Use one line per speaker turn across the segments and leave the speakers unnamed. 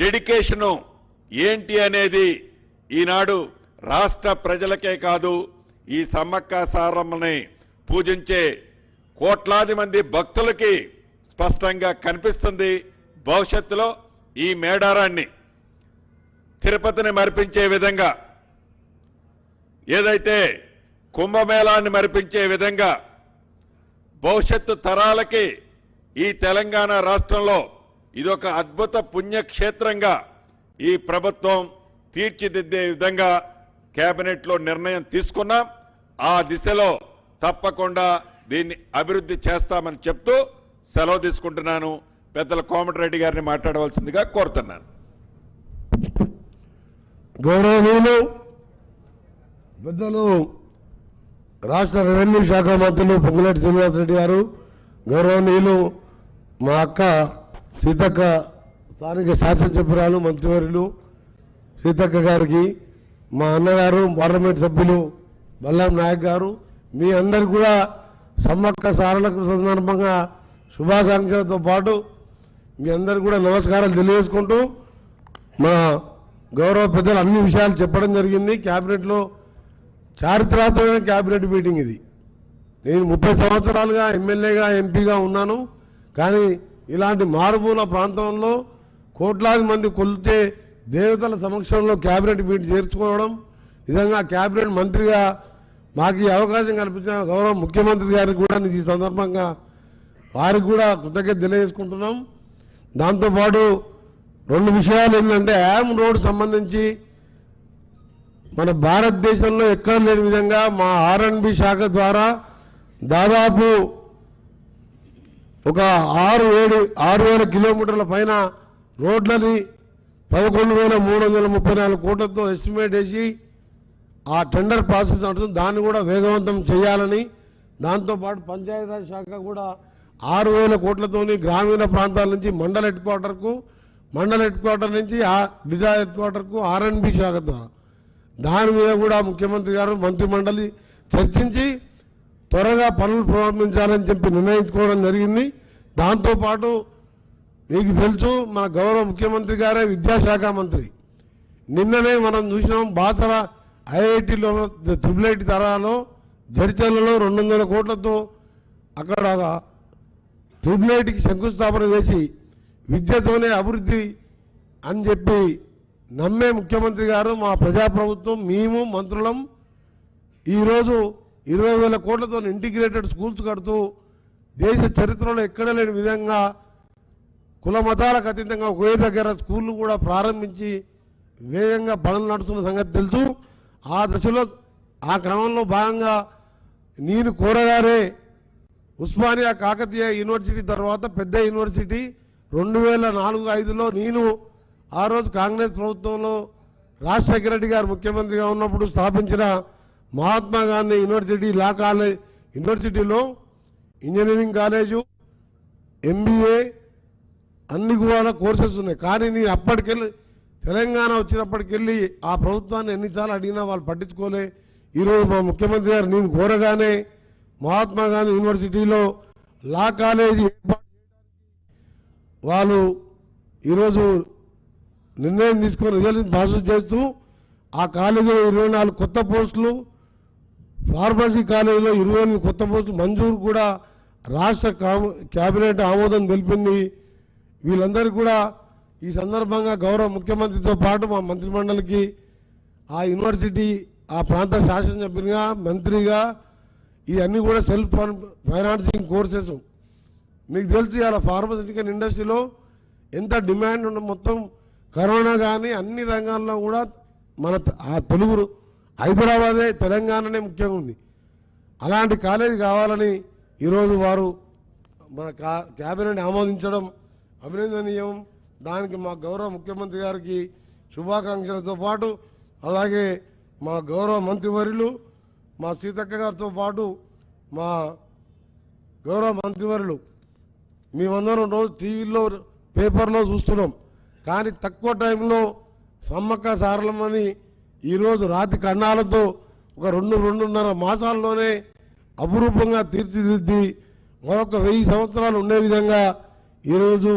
Dedication ఏంటి అనేది ఈనాడు రాష్ట్ర ప్రజలకే కాదు ఈ సమ్మక్క సారమ్మని పూజించే కోట్లాది మంది భక్తులకి స్పష్టంగా కనిపిస్తుంది. భవిష్యత్తులో ఈ మేడారాన్ని తిరుపతిని మరిపించే విధంగా, ఏదైతే కుంభమేళాన్ని మరిపించే విధంగా భవిష్యత్తు తరాలకి ఈ తెలంగాణ రాష్ట్రంలో ఇదొక అద్భుత పుణ్యక్షేత్రంగా ఈ ప్రభుత్వం తీర్చిదిద్దే విధంగా కేబినెట్లో నిర్ణయం తీసుకున్నాం. ఆ దిశలో తప్పకుండా దీన్ని అభివృద్ధి చేస్తామని చెప్తూ సెలవు తీసుకుంటున్నాను. పెద్దల కోమటిరెడ్డి గారిని మాట్లాడవలసిందిగా కోరుతున్నాను.
గౌరవనీయులు పెద్దలు రాష్ట్ర రెవెన్యూ శాఖ మంత్రులు పొంగులేటి శ్రీనివాసరెడ్డి గారు, గౌరవనీయులు మా అక్క సీతక్క, స్థానిక శాసనసభ్యురాలు మంత్రివర్యులు సీతక్క గారికి, మా అన్నగారు పార్లమెంట్ సభ్యులు బల్లాం నాయక్ గారు, మీ అందరు కూడా సమ్మక్క సారళకు సందర్భంగా శుభాకాంక్షలతో పాటు మీ అందరు కూడా నమస్కారాలు తెలియజేసుకుంటూ, మా గౌరవ పెద్దలు అన్ని విషయాలు చెప్పడం జరిగింది. క్యాబినెట్లో చారిత్రాత్మకమైన క్యాబినెట్ మీటింగ్ ఇది. నేను 30 సంవత్సరాలుగా ఎమ్మెల్యేగా ఎంపీగా ఉన్నాను. కానీ ఇలాంటి మారుమూల ప్రాంతంలో కోట్లాది మంది కొలిచే దేవతల సమక్షంలో క్యాబినెట్ మీటింగ్ చేర్చుకోవడం, నిజంగా క్యాబినెట్ మంత్రిగా మాకు ఈ అవకాశం కల్పించిన గౌరవ ముఖ్యమంత్రి గారికి కూడా ఈ సందర్భంగా వారికి కూడా కృతజ్ఞత తెలియజేసుకుంటున్నాం. దాంతోపాటు 2 విషయాలు ఏంటంటే, యామ్ రోడ్ సంబంధించి మన భారతదేశంలో ఎక్కడ లేని విధంగా మా R&B శాఖ ద్వారా దాదాపు ఒక 6,000 కిలోమీటర్ల పైన రోడ్లని 11,334 కోట్లతో ఎస్టిమేట్ వేసి ఆ టెండర్ ప్రాసెస్ నడుస్తుంది. దాన్ని కూడా వేగవంతం చేయాలని, దాంతోపాటు పంచాయతీరాజ్ శాఖ కూడా 6,000 కోట్లతోని గ్రామీణ ప్రాంతాల నుంచి మండల హెడ్ క్వార్టర్ నుంచి డిజా హెడ్ క్వార్టర్కు R&B శాఖ ద్వారా దాని మీద కూడా ముఖ్యమంత్రి గారు మంత్రిమండలి చర్చించి త్వరగా పనులు ప్రారంభించాలని చెప్పి నిర్ణయించుకోవడం జరిగింది. దాంతోపాటు మీకు తెలుసు, మన గౌరవ ముఖ్యమంత్రి గారే విద్యాశాఖ మంత్రి. నిన్ననే మనం చూసినాం, బాసర IITలో IIIT తరాలో జడిచర్లలో 200 కోట్లతో అక్కడ IIITకి శంకుస్థాపన చేసి విద్యతోనే అభివృద్ధి అని చెప్పి నమ్మే ముఖ్యమంత్రి గారు, మా ప్రజాప్రభుత్వం, మేము మంత్రులం ఈరోజు 20,000 కోట్లతో ఇంటిగ్రేటెడ్ స్కూల్స్ కడుతూ దేశ చరిత్రలో ఎక్కడ లేని విధంగా కుల మతాలకు అతీతంగా ఒకే దగ్గర స్కూళ్లు కూడా ప్రారంభించి వేగంగా పనులు నడుస్తున్న సంగతి తెలుసు. ఆ దశలో ఆ క్రమంలో భాగంగా నేను కోరగానే ఉస్మానియా కాకతీయ యూనివర్సిటీ తర్వాత పెద్ద యూనివర్సిటీ 2004-05లో నేను ఆ రోజు కాంగ్రెస్ ప్రభుత్వంలో రాజశేఖర రెడ్డి గారు ముఖ్యమంత్రిగా ఉన్నప్పుడు స్థాపించిన Mahatma Gandhi university law college యూనివర్సిటీలో ఇంజనీరింగ్ కాలేజు, MBA అన్ని కూడా కోర్సెస్ ఉన్నాయి. కానీ నేను అప్పటికెళ్ళి తెలంగాణ వచ్చినప్పటికెళ్ళి ఆ ప్రభుత్వాన్ని ఎన్నిసార్లు అడిగినా వాళ్ళు పట్టించుకోలే. ఈరోజు మా ముఖ్యమంత్రి గారు నేను కోరగానే మహాత్మా గాంధీ యూనివర్సిటీలో లా కాలేజీ ఏర్పాటు వాళ్ళు ఈరోజు నిర్ణయం తీసుకొని రిజల్యూషన్ పాస్ చేస్తూ ఆ కాలేజీలో 24 కొత్త పోస్టులు, ఫార్మసీ కాలేజీలో 28 కొత్త పోస్టులు మంజూరు కూడా రాష్ట్ర కేబినెట్ ఆమోదం తెలిపింది. వీళ్ళందరికీ కూడా ఈ సందర్భంగా గౌరవ ముఖ్యమంత్రితో పాటు మా మంత్రిమండలికి ఆ యూనివర్సిటీ ఆ ప్రాంత శాసనసభ్యునిగా మంత్రిగా ఇవన్నీ కూడా సెల్ఫ్ ఫైనాన్సింగ్ కోర్సెస్. మీకు తెలిసి అలా ఫార్మస్యూటికల్ ఇండస్ట్రీలో ఎంత డిమాండ్ ఉన్న, మొత్తం కరోనా కానీ అన్ని రంగాల్లో కూడా మన తెలుగు హైదరాబాదే తెలంగాణనే ముఖ్యంగా ఉంది. అలాంటి కాలేజీ కావాలని ఈరోజు వారు మన కేబినెట్ ఆమోదించడం అభినందనీయం. దానికి మా గౌరవ ముఖ్యమంత్రి గారికి శుభాకాంక్షలతో పాటు, అలాగే మా గౌరవ మంత్రివర్యులు మా సీతక్క గారితో పాటు మా గౌరవ మంత్రివర్యులు మేమందరం రోజు టీవీలో పేపర్లో చూస్తున్నాం. కానీ తక్కువ టైంలో సమ్మక్క సారలమ్మని ఈరోజు రాతి కన్నాలతో ఒక 2-2.5 మాసాల్లోనే అపురూపంగా తీర్చిదిద్ది మరొక 1000 సంవత్సరాలు ఉండే విధంగా ఈరోజు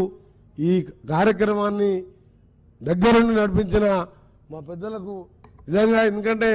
ఈ కార్యక్రమాన్ని దగ్గరుండి నడిపించిన మా పెద్దలకు నిజంగా ఎందుకంటే